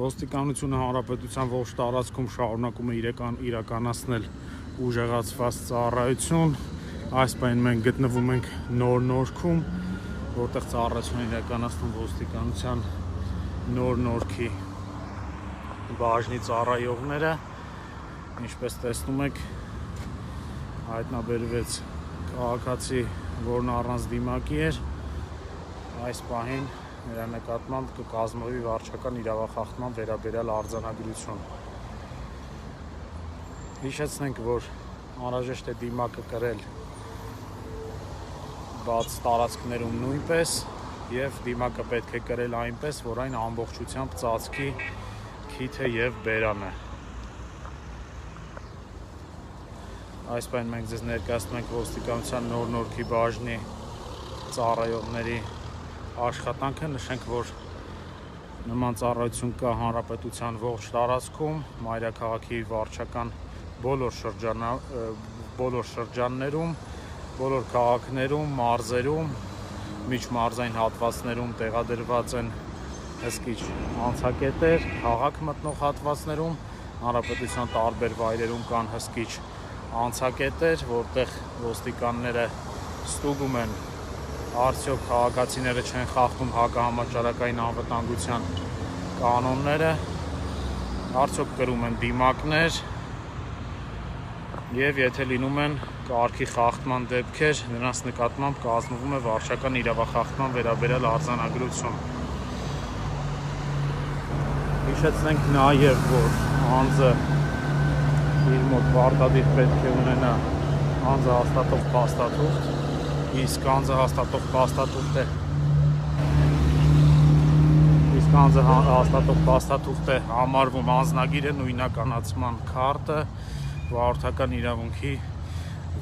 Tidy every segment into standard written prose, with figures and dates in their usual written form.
Ոստիկանությունը հանրապետության ողջ տարածքում շարունակում է իրականացնել ուժեղացված ծառայություն։ Այս պահին մենք գտնվում ենք Նոր Նորքում, որտեղ ծառայություն իրականացնում ոստիկանության Նոր Նորքի բաժնի ծառայողները։ Ինչպես տեսնում եք, հայտնաբերվեց քաղաքացի, որն առանց դիմակի էր։ Այս պահին նրա նկատմամբ կկազմվի վարչական իրավախախտման վերաբերյալ արձանագրություն։ Հիշեցնենք, որ անհրաժեշտ է դիմակը կրել բաց տարածքներում նույնպես, եւ դիմակը պետք է կրել այնպես, որ այն ամբողջությամբ ծածկի քիթը եւ բերանը։ Այս պահին մենք ձեզ ներկայացնում ենք ոստիկանության Նոր Նորքի բաժնի ծառայողների աշխատանքը։ Նշենք, որ նման ծառայություն կա հանրապետության ողջ տարածքում, մայրաքաղաքի վարչական բոլոր շրջաններում, բոլոր քաղաքներում, մարզերում, միջմարզային հատվածներում տեղադրված են հսկիչ անցակետեր, քաղաք մտնող հատվածներում, հանրապետության տարբեր վայրերում կան հսկիչ անցակետեր, որտեղ ոստիկանները ստուգում են արդյոք քաղաքացիները չեն խախտում հակահամաճարակային անվտանգության կանոնները, արդյոք կրում են դիմակներ, եւ եթե լինում են կարգի խախտման դեպքեր, նրանց նկատմամբ կազմվում է վարչական իրավախախտման վերաբերյալ արձանագրություն։ Հիշեցնենք նաեւ, որ անձը իր մոտ պարտադիր պետք է ունենա անձը հաստատող փաստաթուղթ, իսկ անձը հաստատող փաստաթուղթ է համարվում անձնագիրը նույնականացման քարտը, վարորդական իրավունքի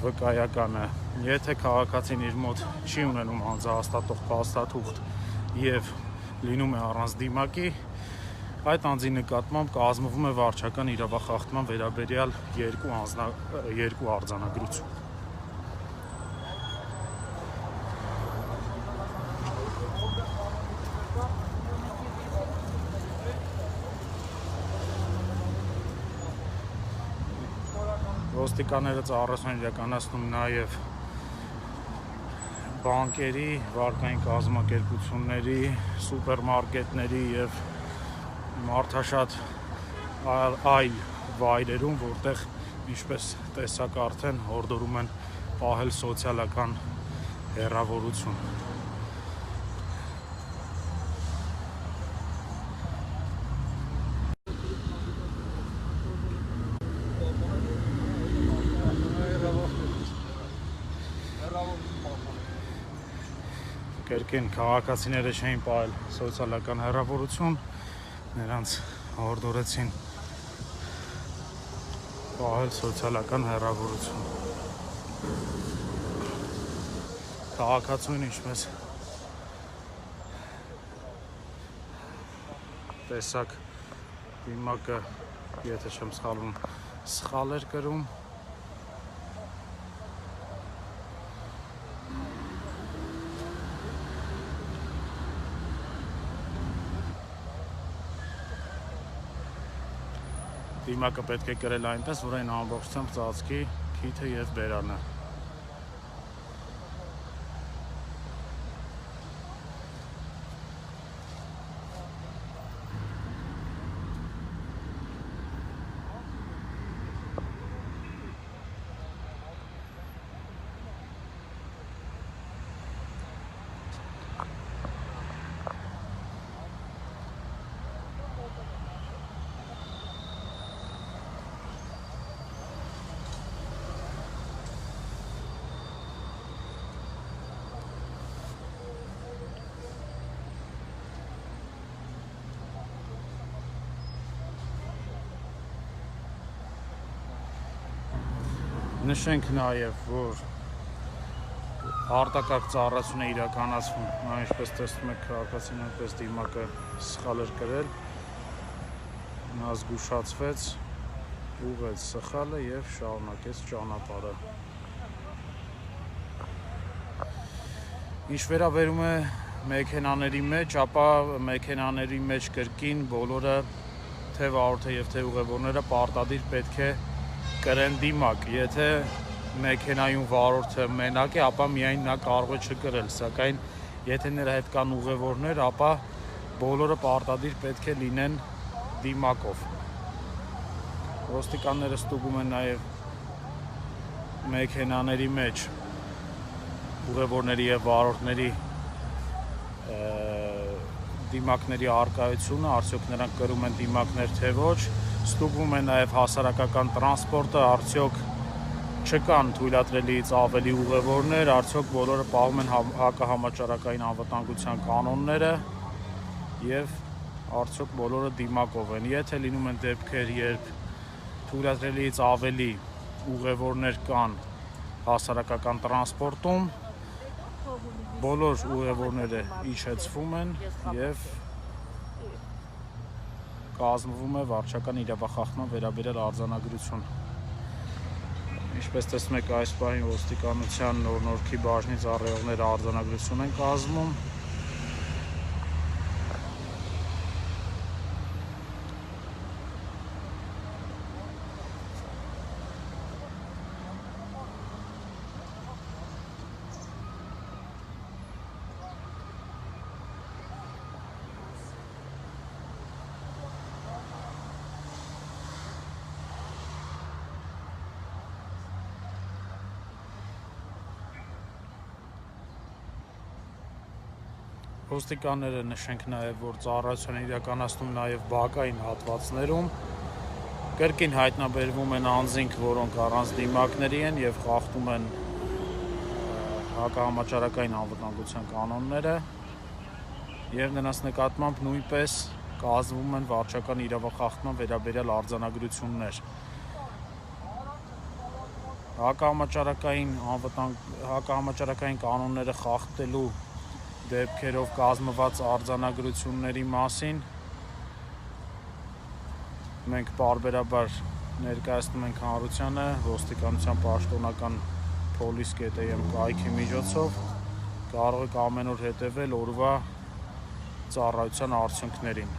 վկայականը։ Եթե քաղաքացին իր մոտ չի ունենում անձը հաստատող փաստաթուղթ եւ լինում է առանց դիմակի, այդ անձի նկատմամբ կազմվում է վարչական իրավախախտման վերաբերյալ երկու արձանագրություն։ Ոստիկանները ծառայություն իրականացնում նաև բանկերի, վարկային կազմակերպությունների, սուպերմարկետների եւ մարդաշատ այլ վայրերում, որտեղ ինչպես տեսակ արդեն հորդորում են պահել սոցիալական հեռավորություն։ Կերկին քաղաքացիները չէին պահել սոցիալական հեռավորություն, նրանց հորդորեցին պահել սոցիալական հեռավորություն։ Քաղաքացուն, ինչպես տեսակ, դիմակը, եթե չեմ սխալվում, սխալ էր կրում։ Դիմակը պետք է կրել այնպես, որ այն ամբողջությամբ ծածկի քիթը եւ բերանը։ Նշենք նաև, որ արտակարգ ծառայություն է իրականացվում, ինչպես տեսնում եք, քաղաքացին այնպես դիմակը սխալ էր կրել, նա զգուշացվեց, ուղղեց սխալը եւ շարունակեց ճանապարհը։ Ինչ վերաբերում է մեքենաների մեջ, ապա մեքենաների մեջ կրկին բոլորը թե վարորդը եւ թե ուղևորները պարտադիր պետք է կրեն դիմակ։ Եթե մեքենայում վարորդը մենակ է, ապա միայն նա կարող է չկրել, սակայն եթե նրա հետ կան ուղևորներ, ապա բոլորը պարտադիր պետք է լինեն դիմակով։ Ոստիկանները ստուգում են նաեւ մեքենաների մեջ ուղևորների եւ վարորդների դիմակների առկայությունը, արդյոք նրանք կրում են դիմակներ թե ոչ, ստուգվում է նաև հասարակական տրանսպորտը, արդյոք չկան թույլատրելիից ավելի ուղևորներ, արդյոք բոլորը պահում են հակահամաճարակային անվտանգության կանոնները եւ արդյոք բոլորը դիմակով են։ Եթե լինում են դեպքեր, երբ թույլատրելիից ավելի ուղևորներ կան հասարակական տրանսպորտում, բոլոր ուղևորները իջեցվում են եւ կազմվում է վարչական իրավախախտման վերաբերյալ արձանագրություն։ Ինչպես տեսնում եք, այս պահին ոստիկանության նոր-նորքի բաժնի ծառայողները արձանագրություն են կազմում։ Ոստիկանները նշենք նաև, որ ծառայություն են իրականացնում նաև բակային հատվածներում, կրկին հայտնաբերվում են անձինք, որոնք առանց դիմակների են եւ խախտում են հակահամաճարակային անվտանգության կանոնները եւ նրանց նկատմամբ նույնպես կազմվում են վարչական իրավախախտման վերաբերյալ արձանագրություններ։ Հակահամաճարակային կանոնները խախտելու դեպքերով կազմված արձանագրությունների մասին մենք պարբերաբար ներկայացնում ենք հանրությանը ոստիկանության պաշտոնական police.am կայքի միջոցով, կարող եք ամեն օր հետևել օրվա ծառայության արդյունքներին։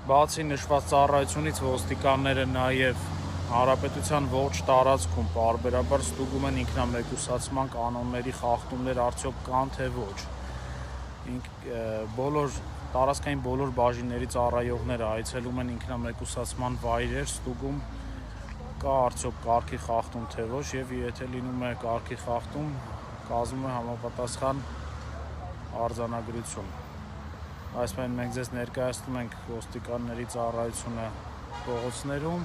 Բացի նշված ծառայությունից ոստիկանները նաև Հանրապետության ողջ տարածքում պարբերաբար ստուգում են ինքնամեկուսացման կանոնների խախտումներ արդյոք կան թե ոչ։ Տարածքային բոլոր բաժինների ծառայողները այցելում են ինքնամեկուսացման վայրեր, ստուգում կա արդյոք կարգի խախտում թե ոչ, եւ եթե լինում է կարգի խախտում, կազմում է համապատասխան արձանագրություն։ Այսպես մենք ձեզ ներկայացնում ենք ոստիկանների ծառայությունը փողոցներում։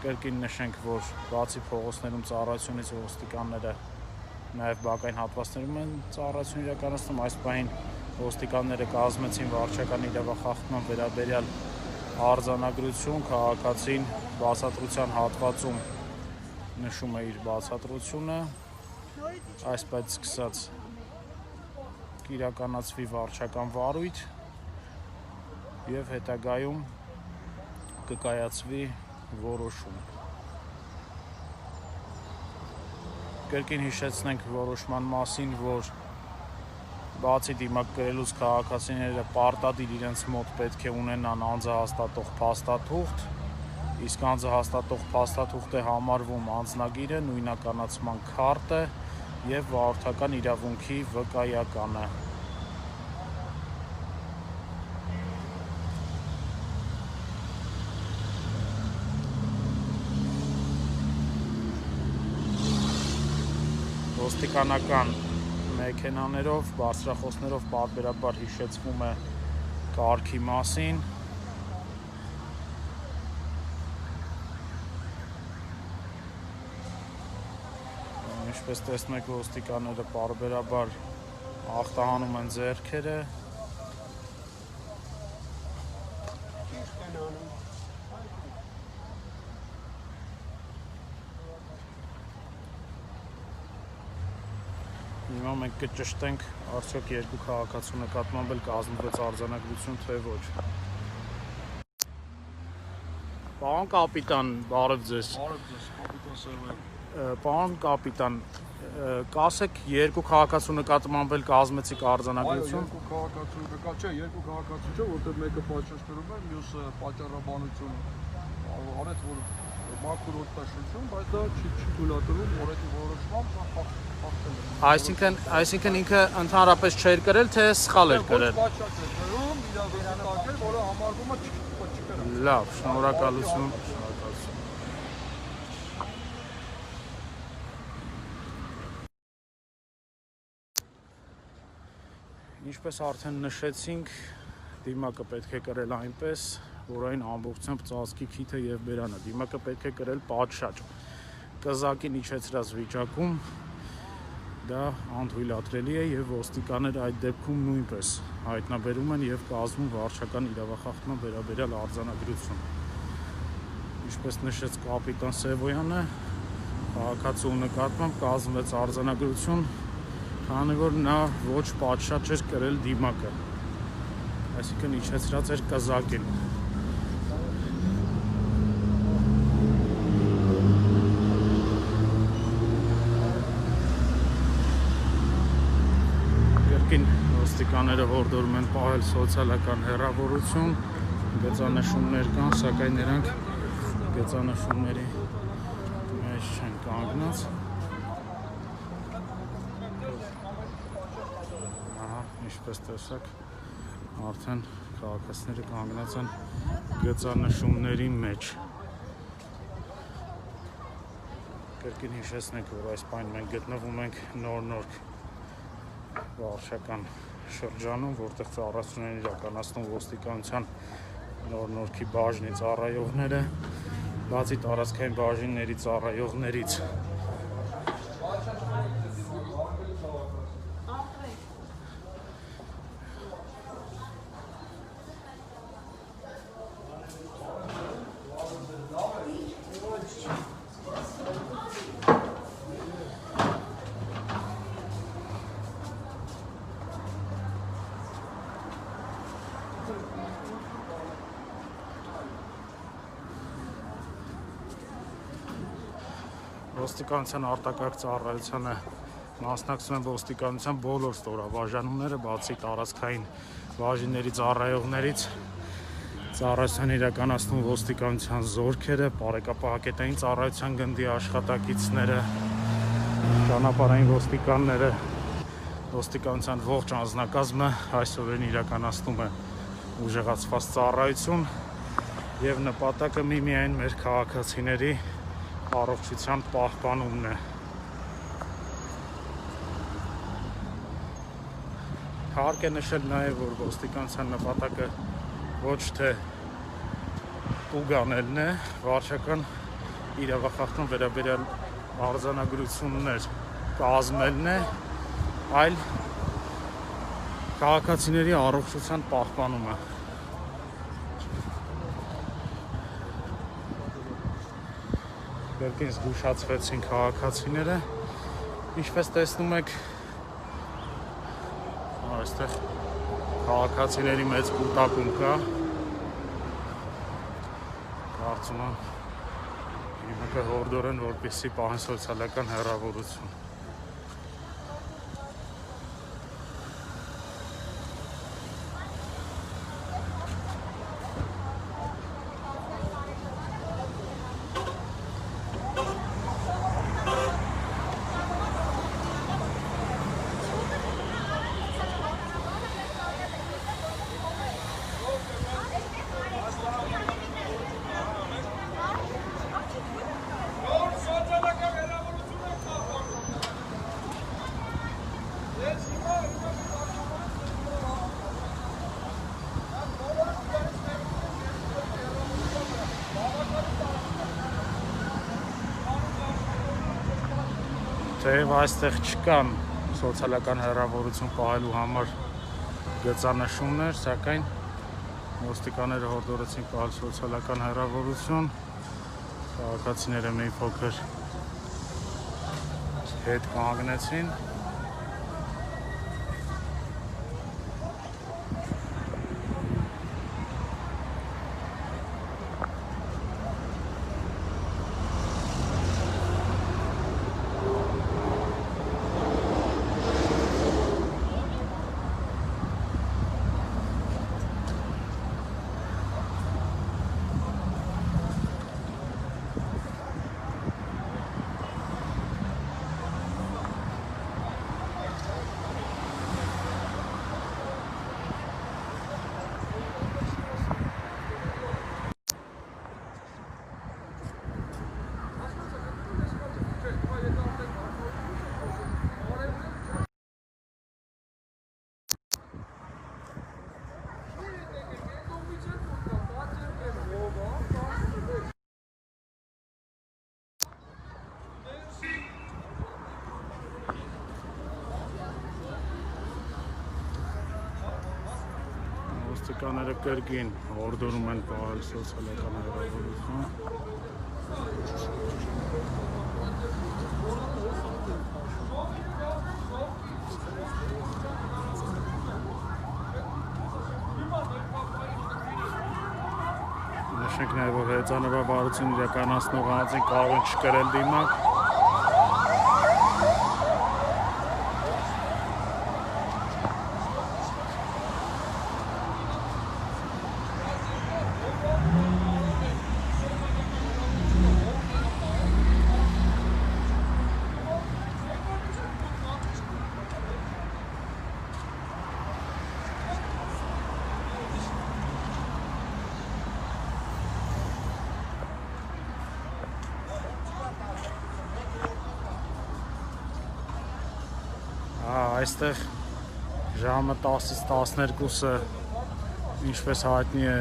Կրկին նշենք, որ բացի փողոցներում ծառայությունից ոստիկանները նաև բակային հատվածներում են ծառայություն իրականացնում։ Այս պահին ոստիկանները կազմեցին վարչական իրավախախտման վերաբերյալ արձանագրություն, քաղաքացին բացատրության հատվածում նշում է իր բացատրությունը, այսպես սկսած կիրականացվի վարչական վարույթ եւ հետագայում կկայացվի որոշում։ Կրկին հիշեցնենք որոշման մասին, որ բացի դիմակ կրելուց քաղաքացիները պարտադիր իրենց մոտ պետք է ունենան անձահաստատող փաստաթուղթ, իսկ անձահաստատող փաստաթուղթը համարվում անձնագիրը, նույնականացման քարտը եւ վարորդական իրավունքի վկայականը։ Ոստիկանական մեքենաներով, բարձրախոսներով պարբերաբար հիշեցվում է կարգի մասին։ Ինչպես տեսնում եք, ոստիկանները պարբերաբար ախտահանում են ձեռքերը։ Հիմա մենք կճշտենք արդյոք երկու քաղաքացու նկատմամբ էլ կազմվեց արձանագրություն թե ոչ։ Պարոն կապիտան, բարև ձեզ։ Բարև ձեզ, կապիտան Սերոյան։ Պարոն կապիտան, կասեք երկու քաղաքացու նկատմամբ էլ կազմեցիք արձանագրություն։ Այո, երկու քաղաքացու նկատմամբ չէ, երկու քաղաքացու չէ, որտեղ մեկը պատժաշտերում է, մյուսը պատճառաբանություն արեց, որ մաքուր օգտաշություն, բայց դա չի թույլատրվում օրենքի որոշմամբ խախտել է։ Այսինքն ինքը ընդհանրապես չէր կրել, թե սխալ էր կրել։ Ոչ պատճառ չէ կրում, իրավիճակը, որը համարվում է չկրել։ Լավ, շնորհակալություն։ Ինչպես արդեն նշեցինք, դիմակը պետք է կրել այնպես, որ այն ամբողջությամբ ծածկի քիթը եւ բերանը։ Դիմակը պետք է կրել պատշաճ։ Կզակին իջեցրած վիճակում դա անթույլատրելի է եւ ոստիկանները այդ դեպքում նույնպես հայտնաբերում են եւ կազմում վարչական իրավախախտման վերաբերյալ արձանագրություն։ Ինչպես նշեց կապիտան Սևոյանը, քաղաքացու նկատմամբ կազմվեց արձանագրություն, քանի որ նա ոչ պատշաճ էր կրել դիմակը, այսինքն իջեցրած էր կզակին։ Ոստիկանները հորդորում են պահել սոցիալական հեռավորություն, գծանշումներ կան, սակայն նրանք գծանշումների մեջ չեն կանգնած։ Ինչպես տեսակ, արդեն քաղաքացիները կանգնած են գծանշումների մեջ։ Կրկին հիշեցնենք, որ այս պահին մենք գտնվում ենք Նոր-Նորք վարչական շրջանում, որտեղ ծառայություն են իրականացնում ոստիկանության Նոր-Նորքի բաժնի ծառայողները, բացի տարածքային բաժինների ծառայողներից։ Ոստիկանության արտակարգ ծառայությանը մասնակցում են ոստիկանության բոլոր ստորաբաժանումները, բացի տարածքային բաժինների ծառայողներից, Ծառայության իրականացնում ոստիկանության զորքերը, բարեկապահակետային ծառայության գնդի աշխատակիցները, ճանապարհային ոստիկանները, ոստիկանության ողջ անձնակազմը այսօրին իրականացնում է ուժեղացված ծառայություն եւ նպատակը միմիայն մեր քաղաքացիների առողջության պահպանումն է։ Հարկ է նշել նաեւ, որ ոստիկանության նպատակը ոչ թե ուղղանելն է, վարչական իրավախախտում վերաբերյալ արձանագրություններ կազմելն է, այլ քաղաքացիների առողջության պահպանումը։ Կրկին զգուշացվեցին քաղաքացիները, ինչպես տեսնում եք, այստեղ քաղաքացիների մեծ կուտակում կա։ Կարծում եմ հիմա կհորդորեն, որպեսզի պահեն սոցիալական հեռավորություն։ Թեև այստեղ չկան սոցիալական հեռավորություն պահելու համար գծանշումներ, սակայն ոստիկանները հորդորեցին պահել սոցիալական հեռավորություն, քաղաքացիները մի փոքր հետ կանգնեցին։ Ոստիկանները կրկին հորդորում են պահել սոցիալական հեռավորություն։ Նշենք նաև, որ հեծանվաբարություն իրականացնող անձին կարող են չկրել դիմակ։ Այստեղ ժամը 10-ից 12-ը, ինչպես հայտնի է,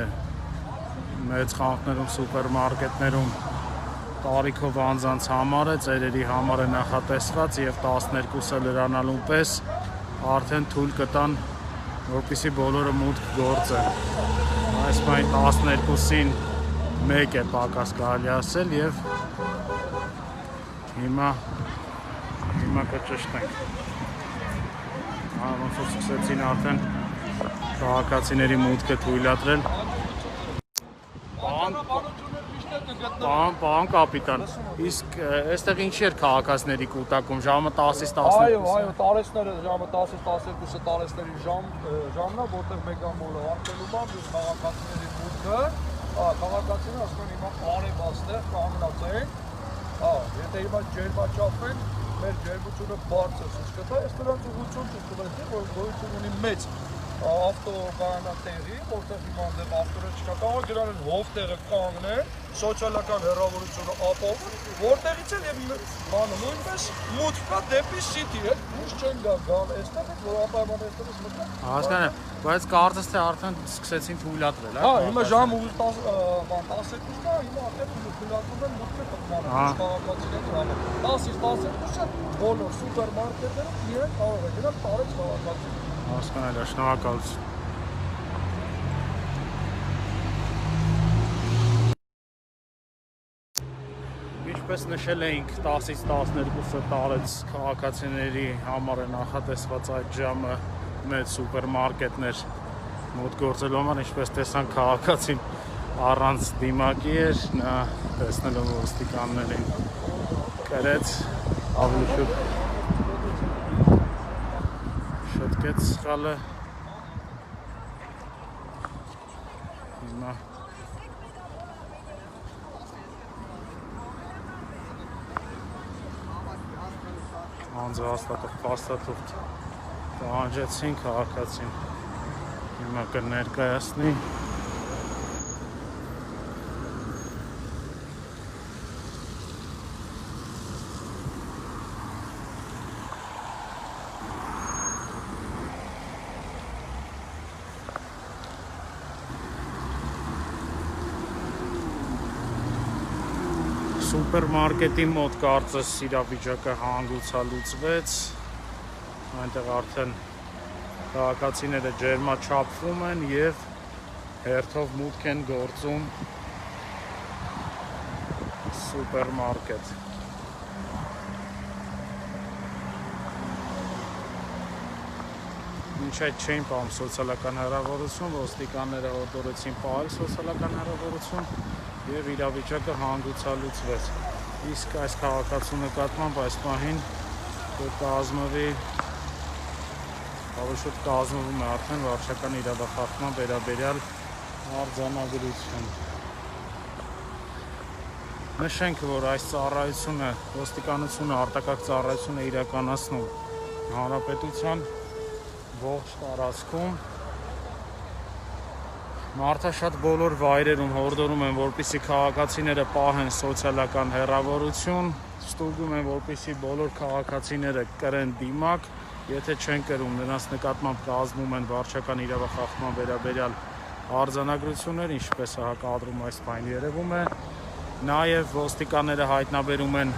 մեծ խանութներում, սուպերմարկետներում տարիքով անձանց համար է, ծերերի համար է նախատեսված եւ 12-ը լրանալուն պես արդեն թույլ կտան, որպեսզի բոլորը մուտք գործեն։ Այս մայն 12-ին 1 է պակաս կարելի ասել եւ հիմա կճշտենք։ Ոնց որ սկսեցին արդեն քաղաքացիների մուտքը թույլատրել։ Պարոն կապիտան, իսկ այստեղ ինչի էր քաղաքացիների կուտակում ժամը 10-ից 12-ը։ Այո, տարեստները ժամը 10-ից 12-ը տարեստերի ժամն է, որտեղ մեգամոլը արտելու բան, մյուս քաղաքացիների մուտքը մուտքը, քաղաքացիները ասում են հիմա արևաստեղ կանգնած են, եթե հիմա ջերմաչափեն, մեր ջերմությունը բարձր ցույց կտա, այս դրանց ուղղություն ցույց կտա, որ գոյություն ունի մեծ ավտոբանատեղի, որտեղ հիմա այնտեղ ավտոներ չկա, կարող դրան են հովտեղը կանգնեն, սոցիալական հեռավորությունը ապահովում, որտեղից էլ եւ բանը նույնպես մուտք կա դեպի City, հետ դուրս չեն գալ, այստեղ է, որ ապահովում այստեղից մտա։ Հասկանեմ, բայց կարծես թե արդեն սկսեցին թույլատրել, հա, հիմա ժամ 12-ն կա, հիմա արդեն թույլատրում են մուտքը տպմանը, քաղաքացիները 10-ից 12-ը բոլոր սուպերմարկետները իրեն կարող են գնալ տարեց քաղաքացի։ Հասկանալի է, շնորհակալություն։ Ինչպես նշել էինք 10-ից 12-ը տարեց քաղաքացիների համար է նախատեսված այդ ժամը մեծ սուպերմարկետներ մոտ գործելու համար, ինչպես տեսանք քաղաքացին առանց դիմակի էր, նա տեսնելով ոստիկաններին կրեց ավելի շուտ շտկեց սխալը հիմա անձը հաստատող փաստաթուղթ պահանջեցին քաղաքացին հիմա կներկայացնի Սուպերմարկետի մոտ կարծես իրավիճակը հանգուցալուծվեց, այնտեղ արդեն քաղաքացիները ջերմաչափվում են և հերթով մուտք են գործում սուպերմարկետ։ Մինչ այդ չէին պահում սոցիալական հեռավորություն, ոստիկանները հորդորեցին պահել սոցիալական հեռավորություն և իրավիճակը հանգուցալուծվեց։ Իսկ այս քաղաքացու նկատմամբ այս պահին կկազմվի, ավելի շուտ կազմվում է արդեն վարչական իրավախախտման վերաբերյալ արձանագրություն։ Նշենք, որ այս ծառայությունը, ոստիկանությունը, արտակարգ ծառայությունը իրականացնում հանրապետության ողջ տարածքում մարդաշատ բոլոր վայրերում հորդորում են, որպեսզի քաղաքացիները պահեն սոցիալական հեռավորություն, ստուգում են, որպեսզի բոլոր քաղաքացիները կրեն դիմակ, եթե չեն կրում, նրանց նկատմամբ կազմում են վարչական իրավախախտման վերաբերյալ արձանագրություններ, ինչպես կադրում այս պահին երևում է, նաև ոստիկանները հայտնաբերում են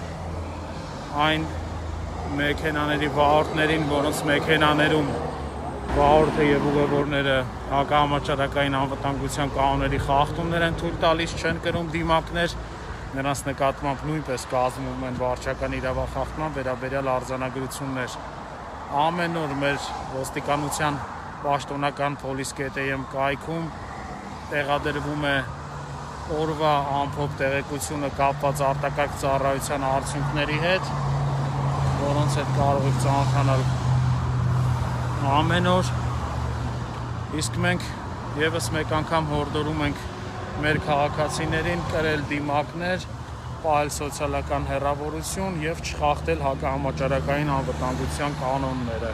այն մեքենաների վարորդներին, որոնց մեքենաներում վարորդը և ուղևորները հակահամաճարակային անվտանգության կանոնների խախտումներ են թույլ տալիս, չեն կրում դիմակներ, նրանց նկատմամբ նույնպես կազմում են վարչական իրավախախտման վերաբերյալ արձանագրություններ։ Ամեն օր մեր ոստիկանության պաշտոնական police.am կայքում տեղադրվում է օրվա ամփոփ տեղեկությունը կապված արտակարգ ծառայության արդյունքների հետ, որոնց հետ կարող եք ծանոթանալ ամեն օր, իսկ մենք ևս մեկ անգամ հորդորում ենք մեր քաղաքացիներին կրել դիմակներ, պահել սոցիալական հեռավորություն և չխախտել հակահամաճարակային անվտանգության կանոնները։